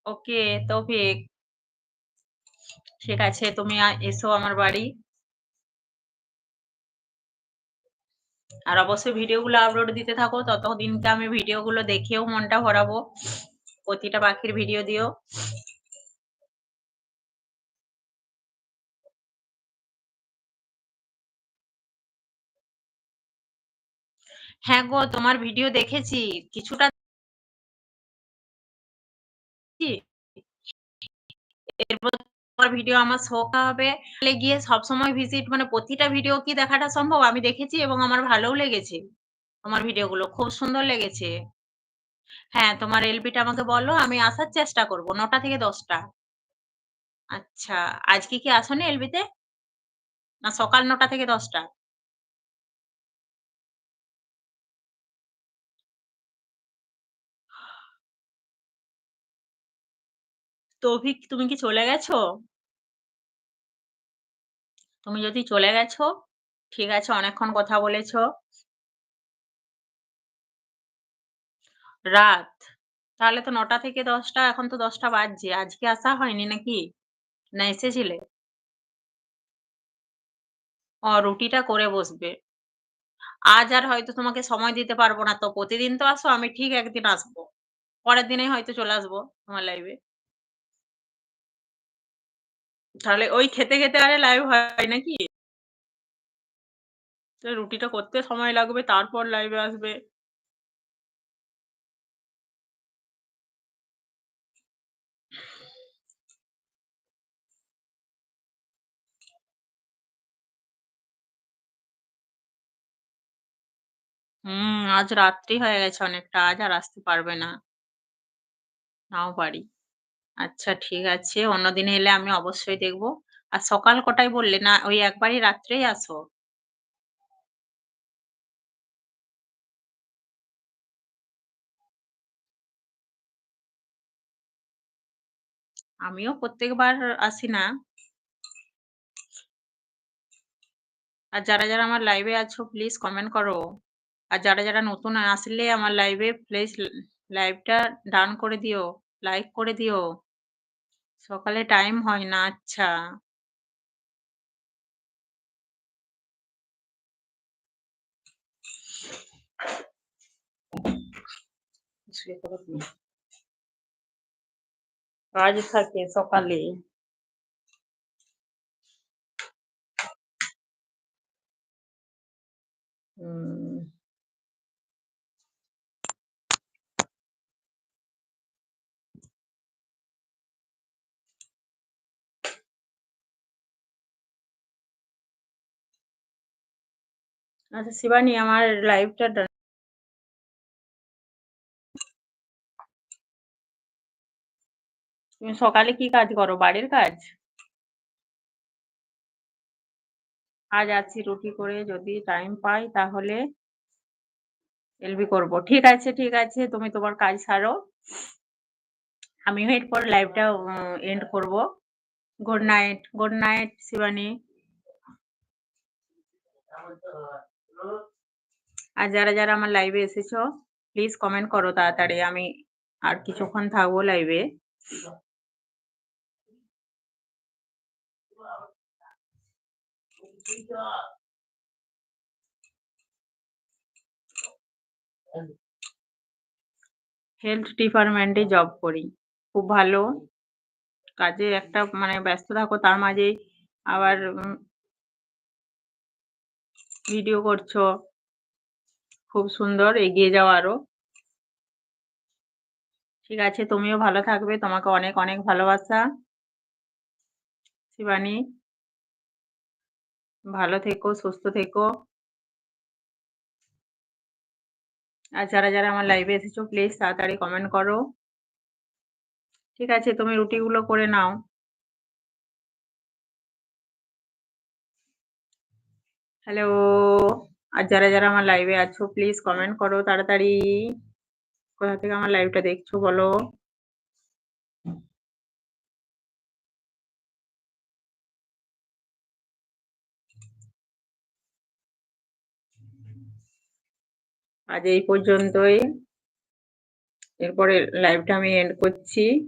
ওকে, তৌফিক। ঠিক আছে, তুমি এসো আমার বাড়ি। আর অবশ্যই ভিডিওগুলো আপলোড দিতে থাকো। ততদিনকে আমি ভিডিওগুলো দেখেও মনটা ভরাবো। প্রতিটা পাখির ভিডিও দিও। হ্যাঁ গো, তোমার ভিডিও দেখেছি। কিছুটা এরপর তোমার ভিডিও আমার শখ হবে। তাহলে গিয়ে সবসময় ভিজিট মানে প্রতিটা ভিডিও কি দেখাটা সম্ভব? আমি দেখেছি এবং আমার ভালোও লেগেছে। তোমার ভিডিওগুলো খুব সুন্দর লেগেছে। হ্যাঁ, তোমার এলবিটা আমাকে বলো, আমি আসার চেষ্টা করব ৯টা থেকে ১০টা। আচ্ছা, আজকে কি আসোনি এলবিতে? না সকাল ৯টা থেকে ১০টা? তৌফিক, তুমি কি চলে গেছো? তুমি যদি চলে গেছো, ঠিক আছে, অনেকক্ষণ কথা বলেছ। রাত। তাহলে তো ৯টা থেকে ১০টা, এখন তো ১০টা বাজছে। আজকে আসা হয়নি নাকি? না এসেছিলে? রুটিটা করে বসবে। আজ আর হয়তো তোমাকে সময় দিতে পারব না। তো প্রতিদিন তো আসো, আমি ঠিক একদিন আসবো। পরের দিনেই হয়তো চলে আসবো তোমার লাইভে। তাহলে ওই খেতে, খেতে আরে লাইভ হয় নাকি? তো রুটিটা করতে সময় লাগবে, তারপর লাইভে আসবে। আজ রাত্রি হয়ে গেছে অনেকটা। আজ আর আসতে পারবে না। নাও পারি। আচ্ছা ঠিক আছে। অন্যদিন এলে আমি অবশ্যই দেখব। আর সকাল কটায় বললে? না ওই একবারই রাত্রেই আসো? আমিও প্রত্যেকবার আসি না। আর যারা, যারা আমার লাইভে আছো প্লিজ কমেন্ট করো। আর যারা, যারা নতুন আসলে আমার লাইভে প্লিজ লাইভটা ডান করে দিও, লাইক করে দিও। সকালে টাইম হয় না। আচ্ছা। শুয়ে পড়ো তুমি। কাজ থাকে সকালে। হুম। আচ্ছা শিবানী, আমার লাইভটা তুমি সকালে কি কাজ করো? বাড়ির কাজ? আজ আছি রুটি করে, যদি টাইম পাই তাহলে এলবি করব। ঠিক আছে, ঠিক আছে। তুমি তোমার কাজ সারো। আমিও এরপর লাইভটা এন্ড করব। Good night, good night Shivani. আর যারা, যারা আমার লাইভে এসেছো প্লিজ কমেন্ট করো তাড়াতাড়ি। আমি আর কিছুক্ষণ থাকবো লাইভে। হেলথ ডিপার্টমেন্টে জব করি। খুব ভালো। কাজে একটা মানে ব্যস্ত থাকো, তার মাঝেই আবার ভিডিও করছো। খুব সুন্দর, এগিয়ে যাও আরো। ঠিক আছে, তুমিও ভালো থাকবে। তোমাকে অনেক, অনেক ভালোবাসা। শিবানী, ভালো থেকো, সুস্থ থেকো। আর যারা, যারা আমার লাইভে এসেছো প্লিজ তাড়াতাড়ি কমেন্ট করো। ঠিক আছে, তুমি রুটিগুলো করে নাও। হ্যালো। আর যারা, যারা আমার লাইভে আছো প্লিজ কমেন্ট করো তাড়াতাড়ি। কোথা থেকে আমার লাইভটা দেখছো বলো। আজ এই পর্যন্তই। এরপরে লাইভটা আমি এন্ড করছি।